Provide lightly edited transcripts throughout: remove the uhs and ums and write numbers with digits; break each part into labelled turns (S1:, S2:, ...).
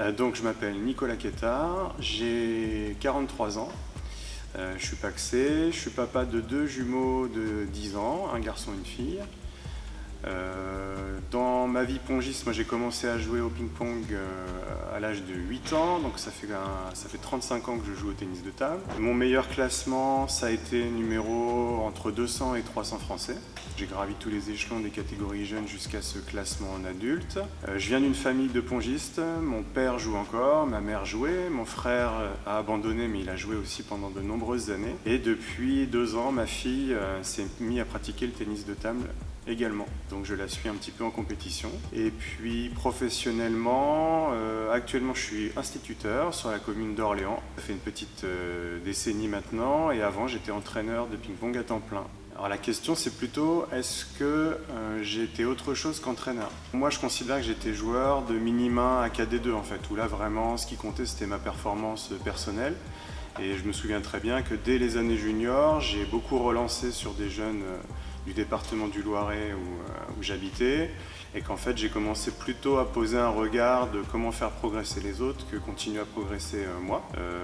S1: Donc je m'appelle Nicolas Quétard, j'ai 43 ans, je suis pacsé, je suis papa de 2 jumeaux de 10 ans, un garçon et une fille. Dans ma vie pongiste, moi j'ai commencé à jouer au ping-pong à l'âge de 8 ans, donc ça fait 35 ans que je joue au tennis de table. Mon meilleur classement, ça a été numéro entre 200 et 300 français. J'ai gravi tous les échelons des catégories jeunes jusqu'à ce classement en adulte. Je viens d'une famille de pongistes, mon père joue encore, ma mère jouait, mon frère a abandonné mais il a joué aussi pendant de nombreuses années. Et depuis 2 ans, ma fille s'est mise à pratiquer le tennis de table également. Donc je la suis un petit peu en compétition. Et puis professionnellement, actuellement je suis instituteur sur la commune d'Orléans. Ça fait une petite décennie maintenant et avant j'étais entraîneur de ping-pong à temps plein. Alors la question c'est plutôt est-ce que j'étais autre chose qu'entraîneur? Moi je considère que j'étais joueur de minima à KD2 en fait, où là vraiment ce qui comptait c'était ma performance personnelle. Et je me souviens très bien que dès les années juniors, j'ai beaucoup relancé sur des jeunes du département du Loiret où j'habitais et qu'en fait j'ai commencé plutôt à poser un regard de comment faire progresser les autres que continuer à progresser moi.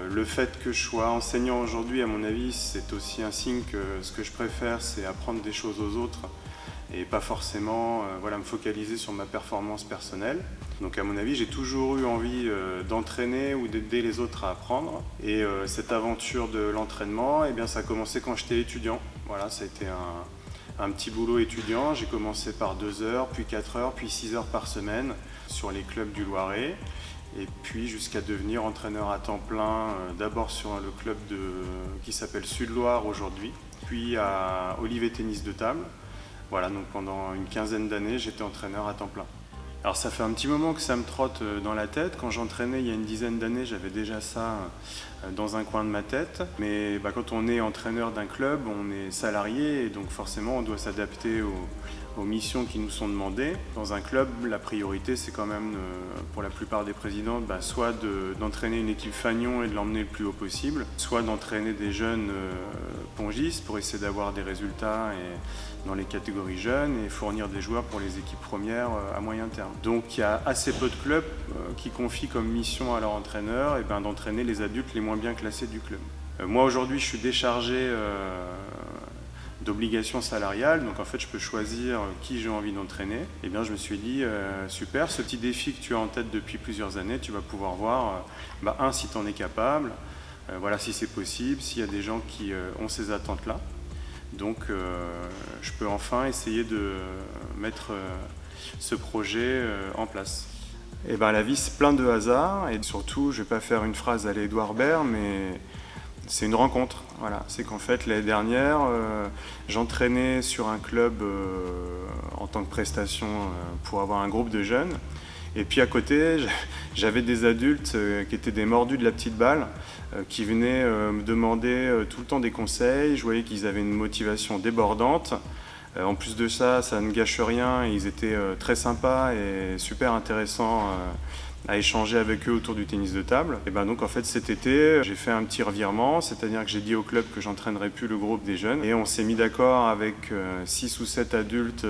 S1: Le fait que je sois enseignant aujourd'hui, à mon avis, c'est aussi un signe que ce que je préfère c'est apprendre des choses aux autres et pas forcément me focaliser sur ma performance personnelle. Donc à mon avis, j'ai toujours eu envie d'entraîner ou d'aider les autres à apprendre. Et cette aventure de l'entraînement, eh bien, ça a commencé quand j'étais étudiant. Voilà, ça a été un petit boulot étudiant. J'ai commencé par 2 heures, puis 4 heures, puis 6 heures par semaine sur les clubs du Loiret. Et puis jusqu'à devenir entraîneur à temps plein, d'abord sur le club qui s'appelle Sud-Loire aujourd'hui, puis à Olivet Tennis de Table. Voilà, donc pendant une quinzaine d'années, j'étais entraîneur à temps plein. Alors ça fait un petit moment que ça me trotte dans la tête. Quand j'entraînais il y a une dizaine d'années, j'avais déjà ça dans un coin de ma tête. Mais quand on est entraîneur d'un club, on est salarié et donc forcément on doit s'adapter aux missions qui nous sont demandées. Dans un club, la priorité c'est quand même, pour la plupart des présidents, soit d'entraîner une équipe fanion et de l'emmener le plus haut possible, soit d'entraîner des jeunes pongistes pour essayer d'avoir des résultats dans les catégories jeunes et fournir des joueurs pour les équipes premières à moyen terme. Donc il y a assez peu de clubs qui confient comme mission à leur entraîneur d'entraîner les adultes les moins bien classés du club. Moi aujourd'hui je suis déchargé d'obligations salariales, donc en fait je peux choisir qui j'ai envie d'entraîner. Et bien je me suis dit super, ce petit défi que tu as en tête depuis plusieurs années, tu vas pouvoir voir si tu en es capable, voilà si c'est possible, s'il y a des gens qui ont ces attentes-là. Donc je peux enfin essayer de mettre ce projet en place. Et la vie c'est plein de hasards et surtout je ne vais pas faire une phrase à l'Édouard Baird mais c'est une rencontre. Voilà. C'est qu'en fait l'année dernière j'entraînais sur un club en tant que prestation pour avoir un groupe de jeunes. Et puis à côté, j'avais des adultes qui étaient des mordus de la petite balle, qui venaient me demander tout le temps des conseils. Je voyais qu'ils avaient une motivation débordante. En plus de ça, ça ne gâche rien. Ils étaient très sympas et super intéressants à échanger avec eux autour du tennis de table. Et donc en fait cet été, j'ai fait un petit revirement, c'est-à-dire que j'ai dit au club que j'entraînerais plus le groupe des jeunes. Et on s'est mis d'accord avec 6 ou 7 adultes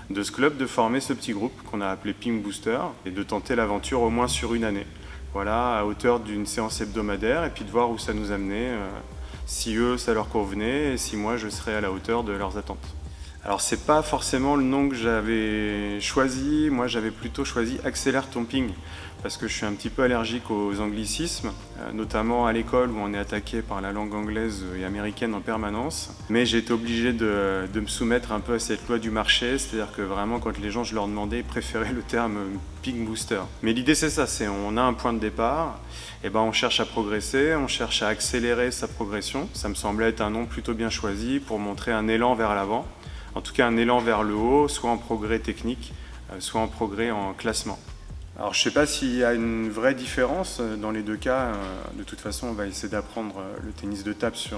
S1: de ce club de former ce petit groupe qu'on a appelé Ping Booster et de tenter l'aventure au moins sur une année. Voilà, à hauteur d'une séance hebdomadaire et puis de voir où ça nous amenait, si eux ça leur convenait et si moi je serais à la hauteur de leurs attentes. Alors c'est pas forcément le nom que j'avais choisi, moi j'avais plutôt choisi Accélère ton ping parce que je suis un petit peu allergique aux anglicismes, notamment à l'école où on est attaqué par la langue anglaise et américaine en permanence. Mais j'ai été obligé de me soumettre un peu à cette loi du marché, c'est-à-dire que vraiment quand les gens je leur demandais, ils préféraient le terme ping booster. Mais l'idée c'est ça, c'est on a un point de départ, et on cherche à progresser, on cherche à accélérer sa progression. Ça me semblait être un nom plutôt bien choisi pour montrer un élan vers l'avant. En tout cas un élan vers le haut, soit en progrès technique, soit en progrès en classement. Alors je ne sais pas s'il y a une vraie différence dans les deux cas. De toute façon, on va essayer d'apprendre le tennis de table sur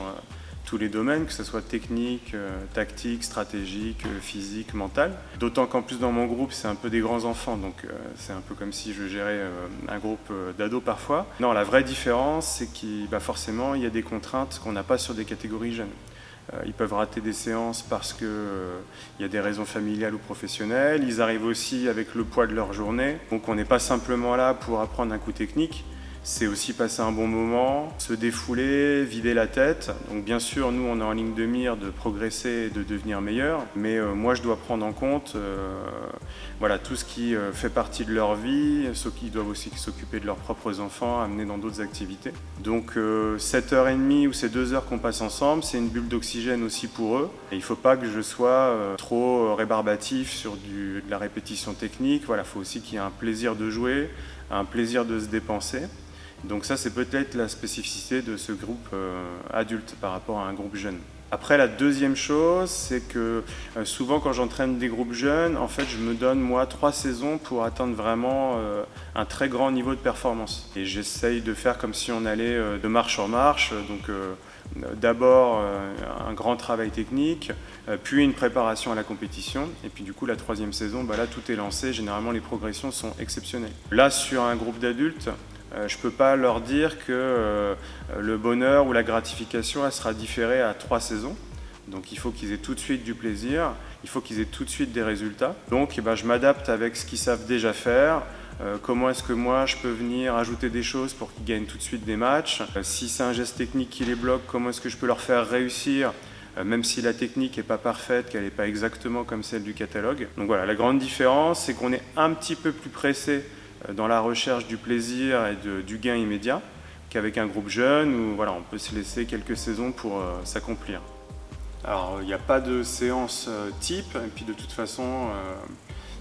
S1: tous les domaines, que ce soit technique, tactique, stratégique, physique, mental. D'autant qu'en plus dans mon groupe, c'est un peu des grands enfants, donc c'est un peu comme si je gérais un groupe d'ados parfois. Non, la vraie différence, c'est qu'il forcément, il y a des contraintes qu'on n'a pas sur des catégories jeunes. Ils peuvent rater des séances parce qu'il y a des raisons familiales ou professionnelles. Ils arrivent aussi avec le poids de leur journée. Donc on n'est pas simplement là pour apprendre un coup technique. C'est aussi passer un bon moment, se défouler, vider la tête. Donc bien sûr, nous, on est en ligne de mire de progresser et de devenir meilleur. Mais moi, je dois prendre en compte voilà, tout ce qui fait partie de leur vie, ceux qui doivent aussi s'occuper de leurs propres enfants, amener dans d'autres activités. Donc 7h30 ou ces 2 heures qu'on passe ensemble, c'est une bulle d'oxygène aussi pour eux. Et il ne faut pas que je sois trop rébarbatif sur de la répétition technique. Voilà, il faut aussi qu'il y ait un plaisir de jouer, un plaisir de se dépenser. Donc ça, c'est peut-être la spécificité de ce groupe adulte par rapport à un groupe jeune. Après, la deuxième chose, c'est que souvent quand j'entraîne des groupes jeunes, en fait, je me donne moi 3 saisons pour atteindre vraiment un très grand niveau de performance. Et j'essaye de faire comme si on allait de marche en marche. Donc d'abord un grand travail technique, puis une préparation à la compétition. Et puis du coup, la 3e saison, là, tout est lancé. Généralement, les progressions sont exceptionnelles. Là, sur un groupe d'adultes, je ne peux pas leur dire que le bonheur ou la gratification elle sera différée à 3 saisons. Donc il faut qu'ils aient tout de suite du plaisir, il faut qu'ils aient tout de suite des résultats. Donc je m'adapte avec ce qu'ils savent déjà faire. Comment est-ce que moi je peux venir ajouter des choses pour qu'ils gagnent tout de suite des matchs. Si c'est un geste technique qui les bloque, comment est-ce que je peux leur faire réussir même si la technique n'est pas parfaite, qu'elle n'est pas exactement comme celle du catalogue. Donc voilà, la grande différence, c'est qu'on est un petit peu plus pressé dans la recherche du plaisir et du gain immédiat qu'avec un groupe jeune où voilà, on peut se laisser quelques saisons pour s'accomplir. Alors il n'y a pas de séance type et puis de toute façon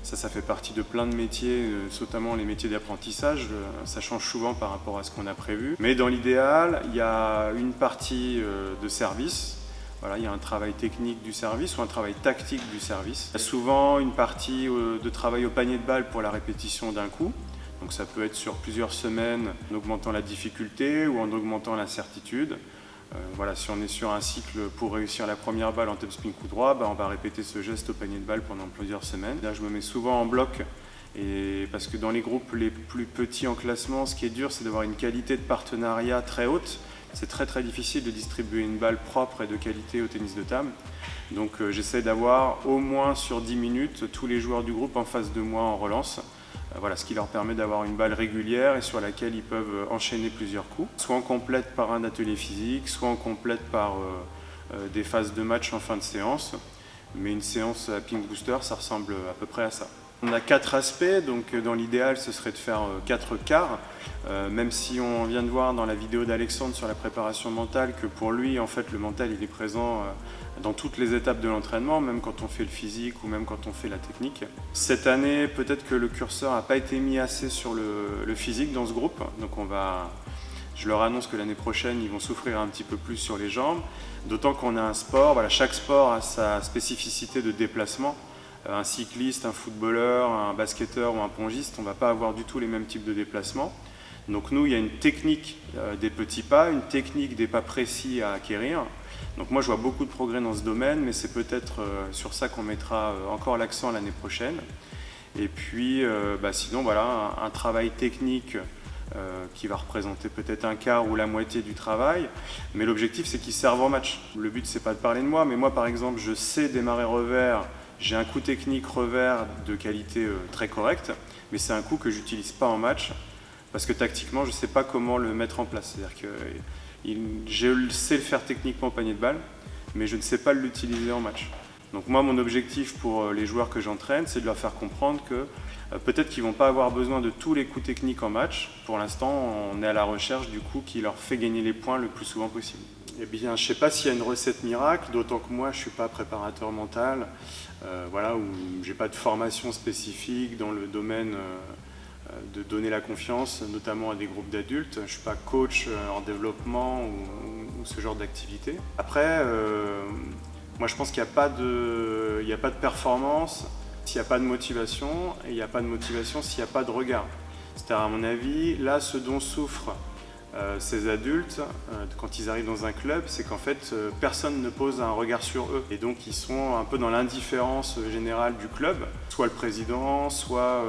S1: ça fait partie de plein de métiers, notamment les métiers d'apprentissage, ça change souvent par rapport à ce qu'on a prévu. Mais dans l'idéal, il y a une partie de service. Voilà, il y a un travail technique du service ou un travail tactique du service. Il y a souvent une partie de travail au panier de balle pour la répétition d'un coup. Donc ça peut être sur plusieurs semaines en augmentant la difficulté ou en augmentant l'incertitude. Voilà, si on est sur un cycle pour réussir la première balle en top spin coup droit, on va répéter ce geste au panier de balle pendant plusieurs semaines. Là, je me mets souvent en bloc. Et parce que dans les groupes les plus petits en classement, ce qui est dur, c'est d'avoir une qualité de partenariat très haute. C'est très très difficile de distribuer une balle propre et de qualité au tennis de table. Donc j'essaie d'avoir au moins sur 10 minutes tous les joueurs du groupe en face de moi en relance. Voilà, ce qui leur permet d'avoir une balle régulière et sur laquelle ils peuvent enchaîner plusieurs coups. Soit on complète par un atelier physique, soit on complète par des phases de match en fin de séance. Mais une séance à Ping Booster, ça ressemble à peu près à ça. On a 4 aspects, donc dans l'idéal ce serait de faire 4 quarts, même si on vient de voir dans la vidéo d'Alexandre sur la préparation mentale que pour lui en fait le mental il est présent dans toutes les étapes de l'entraînement, même quand on fait le physique ou même quand on fait la technique. Cette année peut-être que le curseur n'a pas été mis assez sur le physique dans ce groupe, donc je leur annonce que l'année prochaine ils vont souffrir un petit peu plus sur les jambes, d'autant qu'on a un sport, voilà, chaque sport a sa spécificité de déplacement. Un cycliste, un footballeur, un basketteur ou un pongiste, on ne va pas avoir du tout les mêmes types de déplacements. Donc nous, il y a une technique des petits pas, une technique des pas précis à acquérir. Donc moi, je vois beaucoup de progrès dans ce domaine, mais c'est peut-être sur ça qu'on mettra encore l'accent l'année prochaine. Et puis, sinon, voilà, un travail technique qui va représenter peut-être un quart ou la moitié du travail. Mais l'objectif, c'est qu'ils servent en match. Le but, c'est pas de parler de moi, mais moi, par exemple, je sais démarrer revers. J'ai un coup technique revers de qualité très correcte, mais c'est un coup que j'utilise pas en match parce que tactiquement je ne sais pas comment le mettre en place. C'est-à-dire que je sais le faire techniquement au panier de balle, mais je ne sais pas l'utiliser en match. Donc moi mon objectif pour les joueurs que j'entraîne, c'est de leur faire comprendre que peut-être qu'ils ne vont pas avoir besoin de tous les coups techniques en match. Pour l'instant, on est à la recherche du coup qui leur fait gagner les points le plus souvent possible. Eh bien, je ne sais pas s'il y a une recette miracle, d'autant que moi je ne suis pas préparateur mental. Voilà, où j'ai pas de formation spécifique dans le domaine de donner la confiance, notamment à des groupes d'adultes. Je suis pas coach en développement ou ce genre d'activité. Après, moi je pense qu'il n'y a pas de performance s'il n'y a pas de motivation, et il n'y a pas de motivation s'il n'y a pas de regard. C'est-à-dire, à mon avis, là, ce dont souffrent ces adultes, quand ils arrivent dans un club, c'est qu'en fait, personne ne pose un regard sur eux. Et donc, ils sont un peu dans l'indifférence générale du club. Soit le président, soit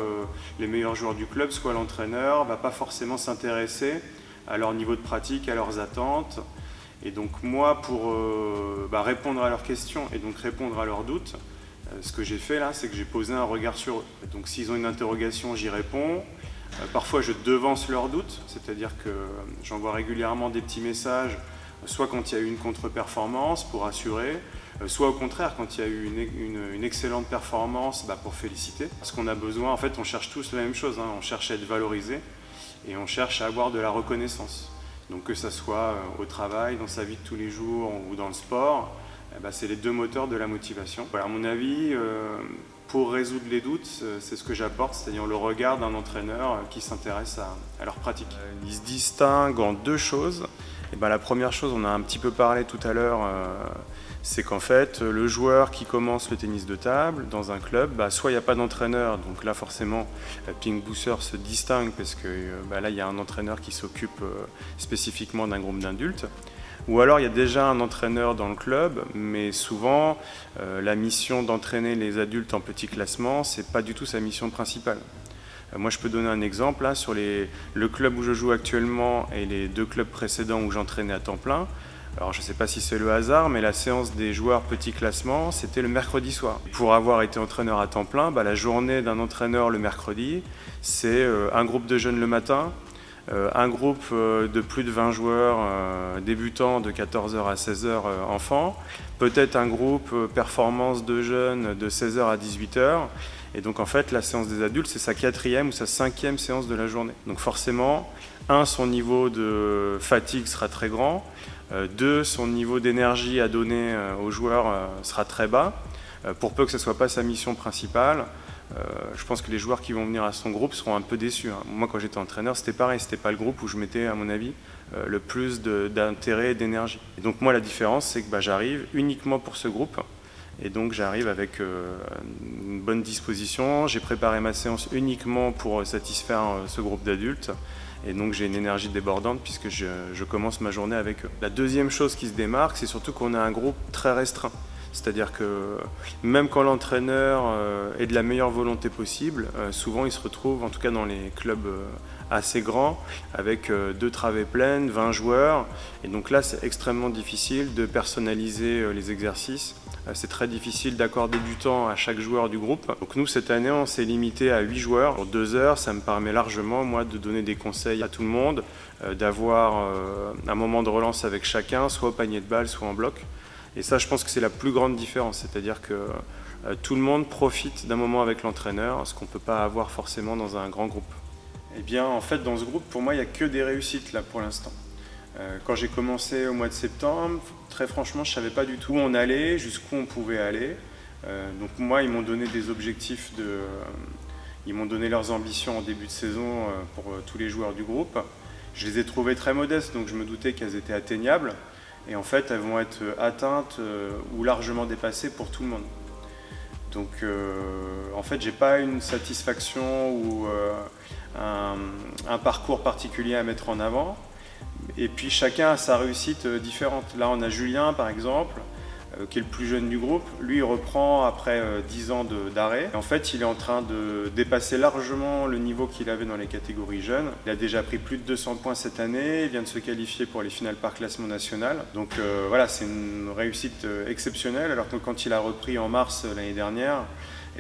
S1: les meilleurs joueurs du club, soit l'entraîneur ne va pas forcément s'intéresser à leur niveau de pratique, à leurs attentes. Et donc moi, pour répondre à leurs questions et donc répondre à leurs doutes, ce que j'ai fait là, c'est que j'ai posé un regard sur eux. Donc s'ils ont une interrogation, j'y réponds. Parfois je devance leurs doutes, c'est-à-dire que j'envoie régulièrement des petits messages, soit quand il y a eu une contre-performance pour assurer, soit au contraire quand il y a eu une excellente performance pour féliciter. Parce qu'on a besoin, en fait on cherche tous la même chose, on cherche à être valorisé et on cherche à avoir de la reconnaissance. Donc que ça soit au travail, dans sa vie de tous les jours ou dans le sport, c'est les deux moteurs de la motivation. Voilà, à mon avis, pour résoudre les doutes, c'est ce que j'apporte, c'est-à-dire le regard d'un entraîneur qui s'intéresse à leur pratique. Ils se distinguent en deux choses. La première chose, on a un petit peu parlé tout à l'heure, c'est qu'en fait, le joueur qui commence le tennis de table dans un club, soit il n'y a pas d'entraîneur, donc là forcément, Pink Booster se distingue parce que là il y a un entraîneur qui s'occupe spécifiquement d'un groupe d'adultes. Ou alors il y a déjà un entraîneur dans le club, mais souvent la mission d'entraîner les adultes en petit classement, c'est pas du tout sa mission principale. Moi je peux donner un exemple là, sur le club où je joue actuellement et les 2 clubs précédents où j'entraînais à temps plein. Alors je ne sais pas si c'est le hasard, mais la séance des joueurs petit classement, c'était le mercredi soir. Pour avoir été entraîneur à temps plein, la journée d'un entraîneur le mercredi, c'est un groupe de jeunes le matin, un groupe de plus de 20 joueurs débutants de 14h à 16h enfants, peut-être un groupe performance de jeunes de 16h à 18h. Et donc en fait la séance des adultes c'est sa 4e ou sa 5e séance de la journée. Donc forcément, son niveau de fatigue sera très grand, 2, son niveau d'énergie à donner aux joueurs sera très bas. Pour peu que ce ne soit pas sa mission principale, je pense que les joueurs qui vont venir à son groupe seront un peu déçus. Moi, quand j'étais entraîneur, c'était pareil. C'était pas le groupe où je mettais, à mon avis, le plus d'intérêt et d'énergie. Et donc moi, la différence, c'est que j'arrive uniquement pour ce groupe. Et donc j'arrive avec une bonne disposition. J'ai préparé ma séance uniquement pour satisfaire ce groupe d'adultes. Et donc j'ai une énergie débordante puisque je commence ma journée avec eux. La deuxième chose qui se démarque, c'est surtout qu'on a un groupe très restreint. C'est-à-dire que même quand l'entraîneur est de la meilleure volonté possible, souvent il se retrouve, en tout cas dans les clubs assez grands, avec 2 travées pleines, 20 joueurs. Et donc là, c'est extrêmement difficile de personnaliser les exercices. C'est très difficile d'accorder du temps à chaque joueur du groupe. Donc nous, cette année, on s'est limité à 8 joueurs. Pour 2 heures, ça me permet largement, moi, de donner des conseils à tout le monde, d'avoir un moment de relance avec chacun, soit au panier de balle, soit en bloc. Et ça, je pense que c'est la plus grande différence, c'est-à-dire que tout le monde profite d'un moment avec l'entraîneur, ce qu'on ne peut pas avoir forcément dans un grand groupe. Eh bien, en fait, dans ce groupe, pour moi, il n'y a que des réussites là pour l'instant. Quand j'ai commencé au mois de septembre, très franchement, je ne savais pas du tout où on allait, jusqu'où on pouvait aller. Donc moi, ils m'ont donné des objectifs, ils m'ont donné leurs ambitions en début de saison pour tous les joueurs du groupe. Je les ai trouvées très modestes, donc je me doutais qu'elles étaient atteignables. Et en fait, elles vont être atteintes ou largement dépassées pour tout le monde. Donc, en fait, j'ai pas une satisfaction ou un parcours particulier à mettre en avant. Et puis, chacun a sa réussite différente. Là, on a Julien, par exemple, qui est le plus jeune du groupe. Lui, il reprend après 10 ans d'arrêt. En fait, il est en train de dépasser largement le niveau qu'il avait dans les catégories jeunes. Il a déjà pris plus de 200 points cette année. Il vient de se qualifier pour les finales par classement national. Donc voilà, c'est une réussite exceptionnelle. Alors que quand il a repris en mars l'année dernière,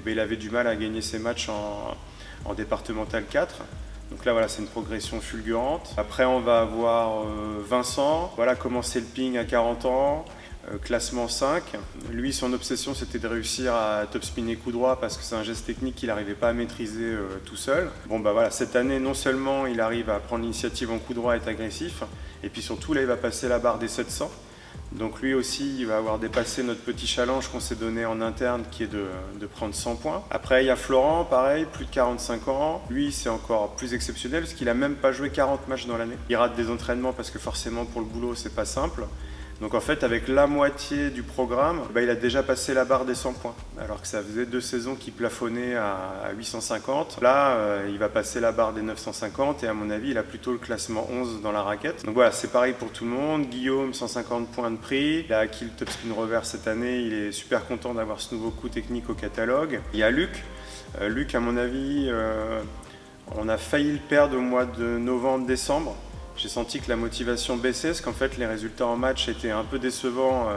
S1: il avait du mal à gagner ses matchs en départemental 4. Donc là, voilà, c'est une progression fulgurante. Après, on va avoir Vincent. Voilà, commencé le ping à 40 ans. Classement 5. Lui, son obsession, c'était de réussir à topspinner coup droit parce que c'est un geste technique qu'il n'arrivait pas à maîtriser tout seul. Bon, voilà, cette année, non seulement il arrive à prendre l'initiative en coup droit et être agressif, et puis surtout, là, il va passer la barre des 700. Donc lui aussi, il va avoir dépassé notre petit challenge qu'on s'est donné en interne, qui est de prendre 100 points. Après, il y a Florent, pareil, plus de 45 ans. Lui, c'est encore plus exceptionnel parce qu'il n'a même pas joué 40 matchs dans l'année. Il rate des entraînements parce que forcément, pour le boulot, c'est pas simple. Donc en fait, avec la moitié du programme, il a déjà passé la barre des 100 points. Alors que ça faisait 2 saisons qu'il plafonnait à 850. Là, il va passer la barre des 950 et à mon avis, il a plutôt le classement 11 dans la raquette. Donc voilà, c'est pareil pour tout le monde. Guillaume, 150 points de prix. Il a acquis le top spin reverse cette année. Il est super content d'avoir ce nouveau coup technique au catalogue. Il y a Luc. Luc, à mon avis, on a failli le perdre au mois de novembre-décembre. J'ai senti que la motivation baissait parce qu'en fait les résultats en match étaient un peu décevants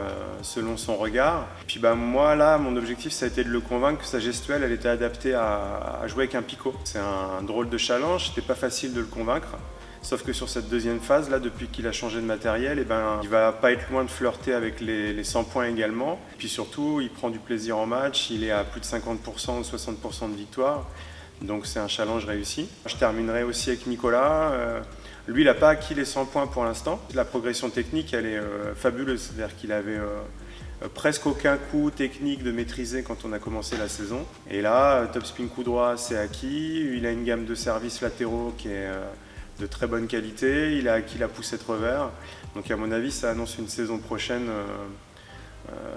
S1: selon son regard. Et puis moi là, mon objectif ça a été de le convaincre que sa gestuelle elle était adaptée à jouer avec un picot. C'est un drôle de challenge, c'était pas facile de le convaincre. Sauf que sur cette deuxième phase, là, depuis qu'il a changé de matériel, il va pas être loin de flirter avec les 100 points également. Et puis surtout, il prend du plaisir en match, il est à plus de 50% ou 60% de victoire. Donc c'est un challenge réussi. Je terminerai aussi avec Nicolas. Lui, il n'a pas acquis les 100 points pour l'instant. La progression technique, elle est fabuleuse. C'est-à-dire qu'il avait presque aucun coup technique de maîtriser quand on a commencé la saison. Et là, top spin coup droit, c'est acquis. Il a une gamme de services latéraux qui est de très bonne qualité. Il a acquis la poussette revers. Donc à mon avis, ça annonce une saison prochaine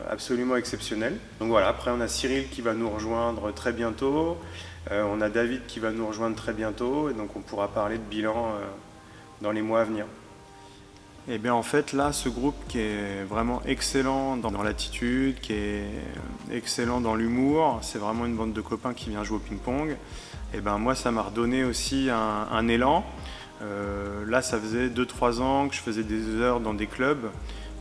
S1: absolument exceptionnelle. Donc voilà, après on a Cyril qui va nous rejoindre très bientôt. On a David qui va nous rejoindre très bientôt. Et donc on pourra parler de bilan dans les mois à venir. Et bien en fait là, ce groupe qui est vraiment excellent dans l'attitude, qui est excellent dans l'humour, c'est vraiment une bande de copains qui vient jouer au ping-pong. Et ben moi ça m'a redonné aussi un élan. Là ça faisait 2-3 ans que je faisais des heures dans des clubs,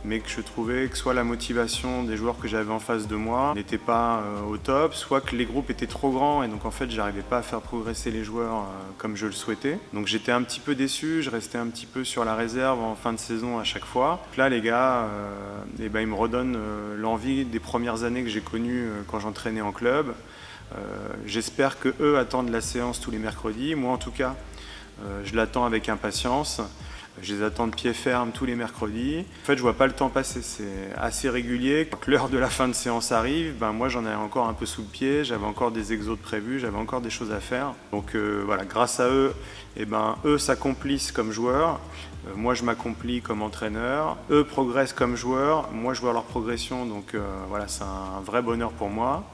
S1: mais que je trouvais que soit la motivation des joueurs que j'avais en face de moi n'était pas au top, soit que les groupes étaient trop grands et donc en fait j'arrivais pas à faire progresser les joueurs comme je le souhaitais. Donc j'étais un petit peu déçu, je restais un petit peu sur la réserve en fin de saison à chaque fois. Donc là les gars, ils me redonnent l'envie des premières années que j'ai connues quand j'entraînais en club. J'espère que eux attendent la séance tous les mercredis. Moi en tout cas, je l'attends avec impatience. Je les attends de pied ferme tous les mercredis. En fait, je vois pas le temps passer, c'est assez régulier. Quand l'heure de la fin de séance arrive, moi j'en ai encore un peu sous le pied, j'avais encore des exos prévus, j'avais encore des choses à faire. Donc voilà, grâce à eux, eux s'accomplissent comme joueurs, moi je m'accomplis comme entraîneur, eux progressent comme joueurs, moi je vois leur progression, donc voilà, c'est un vrai bonheur pour moi.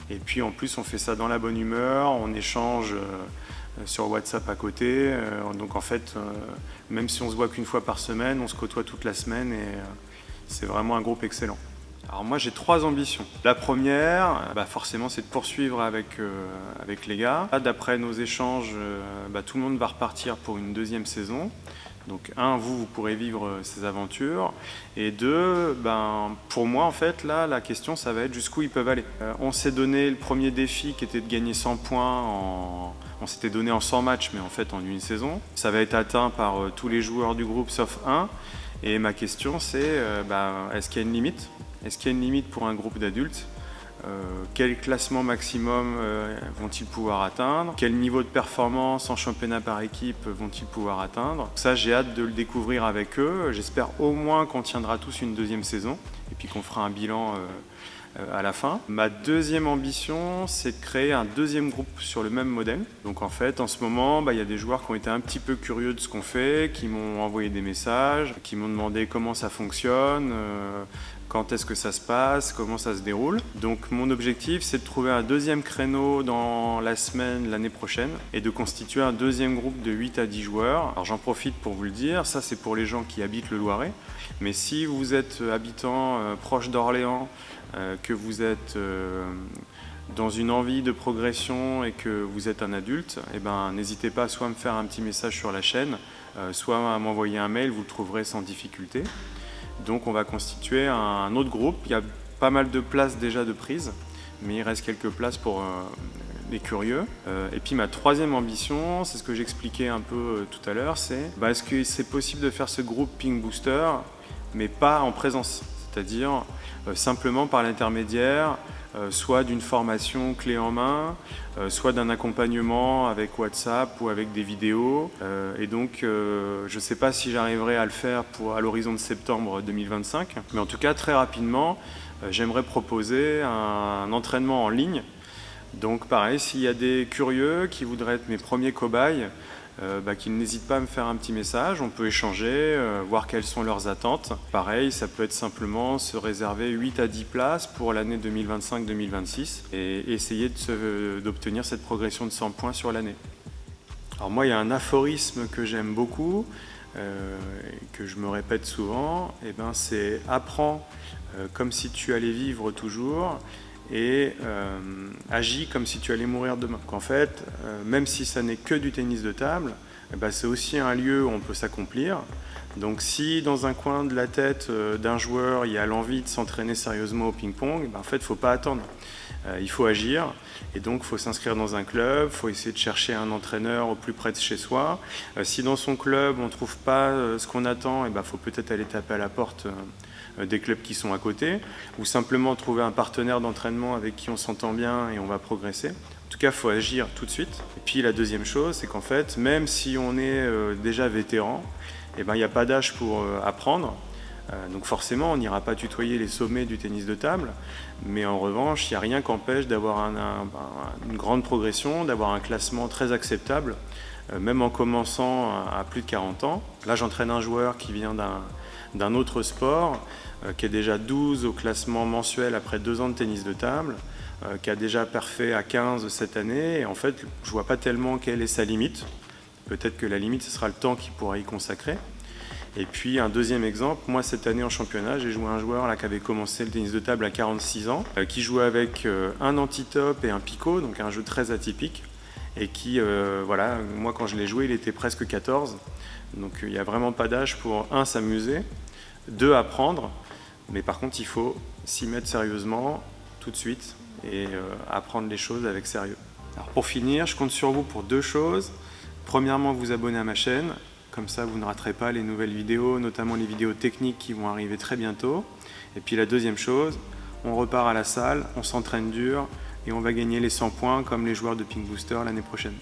S1: Et puis en plus, on fait ça dans la bonne humeur, on échange sur WhatsApp à côté. Donc en fait, même si on se voit qu'une fois par semaine, on se côtoie toute la semaine et c'est vraiment un groupe excellent. Alors moi j'ai 3 ambitions. La première, forcément c'est de poursuivre avec les gars. Là, d'après nos échanges, tout le monde va repartir pour une deuxième saison. Donc vous pourrez vivre ces aventures. Et 2, pour moi en fait là la question ça va être jusqu'où ils peuvent aller. On s'est donné le premier défi qui était de gagner 100 points on s'était donné en 100 matchs mais en fait en une saison. Ça va être atteint par tous les joueurs du groupe sauf un. Et ma question c'est est-ce qu'il y a une limite ? Est-ce qu'il y a une limite pour un groupe d'adultes ? Quel classement maximum vont-ils pouvoir atteindre ? Quel niveau de performance en championnat par équipe vont-ils pouvoir atteindre ? Ça, j'ai hâte de le découvrir avec eux. J'espère au moins qu'on tiendra tous une deuxième saison et puis qu'on fera un bilan à la fin. Ma deuxième ambition, c'est de créer un deuxième groupe sur le même modèle. Donc en fait, en ce moment, il y a des joueurs qui ont été un petit peu curieux de ce qu'on fait, qui m'ont envoyé des messages, qui m'ont demandé comment ça fonctionne, quand est-ce que ça se passe, comment ça se déroule. Donc mon objectif, c'est de trouver un deuxième créneau dans la semaine l'année prochaine et de constituer un deuxième groupe de 8 à 10 joueurs. Alors j'en profite pour vous le dire, ça c'est pour les gens qui habitent le Loiret. Mais si vous êtes habitant proche d'Orléans, que vous êtes dans une envie de progression et que vous êtes un adulte, n'hésitez pas soit à me faire un petit message sur la chaîne, soit à m'envoyer un mail, vous le trouverez sans difficulté. Donc on va constituer un autre groupe. Il y a pas mal de places déjà de prise, mais il reste quelques places pour les curieux. Et puis ma troisième ambition, c'est ce que j'expliquais un peu tout à l'heure, c'est est-ce que c'est possible de faire ce groupe Ping Booster, mais pas en présence, c'est-à-dire simplement par l'intermédiaire soit d'une formation clé en main, soit d'un accompagnement avec WhatsApp ou avec des vidéos. Et donc, je ne sais pas si j'arriverai à le faire à l'horizon de septembre 2025, mais en tout cas, très rapidement, j'aimerais proposer un entraînement en ligne. Donc pareil, s'il y a des curieux qui voudraient être mes premiers cobayes, qu'ils n'hésitent pas à me faire un petit message, on peut échanger, voir quelles sont leurs attentes. Pareil, ça peut être simplement se réserver 8 à 10 places pour l'année 2025-2026 et essayer d'obtenir cette progression de 100 points sur l'année. Alors moi, il y a un aphorisme que j'aime beaucoup, que je me répète souvent, c'est « apprends comme si tu allais vivre toujours ». Et agis comme si tu allais mourir demain. En fait, même si ça n'est que du tennis de table, c'est aussi un lieu où on peut s'accomplir. Donc si dans un coin de la tête d'un joueur, il y a l'envie de s'entraîner sérieusement au ping-pong, en fait, il ne faut pas attendre. Il faut agir, et donc il faut s'inscrire dans un club, il faut essayer de chercher un entraîneur au plus près de chez soi. Si dans son club on ne trouve pas ce qu'on attend, il faut peut-être aller taper à la porte des clubs qui sont à côté, ou simplement trouver un partenaire d'entraînement avec qui on s'entend bien et on va progresser. En tout cas, il faut agir tout de suite. Et puis la deuxième chose, c'est qu'en fait, même si on est déjà vétéran, il n'y a pas d'âge pour apprendre. Donc forcément, on n'ira pas tutoyer les sommets du tennis de table, mais en revanche, il n'y a rien qu'empêche d'avoir une grande progression, d'avoir un classement très acceptable, même en commençant à plus de 40 ans. Là, j'entraîne un joueur qui vient d'un autre sport, qui est déjà 12 au classement mensuel après 2 ans de tennis de table, qui a déjà perfait à 15 cette année, et en fait, je ne vois pas tellement quelle est sa limite. Peut-être que la limite, ce sera le temps qu'il pourra y consacrer. Et puis un deuxième exemple, moi cette année en championnat, j'ai joué un joueur là, qui avait commencé le tennis de table à 46 ans, qui jouait avec un anti-top et un picot, donc un jeu très atypique, et qui, moi quand je l'ai joué, il était presque 14. Donc il n'y a vraiment pas d'âge pour, un, s'amuser, deux, apprendre, mais par contre il faut s'y mettre sérieusement tout de suite et apprendre les choses avec sérieux. Alors pour finir, je compte sur vous pour 2 choses. Premièrement, vous abonner à ma chaîne. Comme ça, vous ne raterez pas les nouvelles vidéos, notamment les vidéos techniques qui vont arriver très bientôt. Et puis la deuxième chose, on repart à la salle, on s'entraîne dur et on va gagner les 100 points comme les joueurs de Ping Booster l'année prochaine.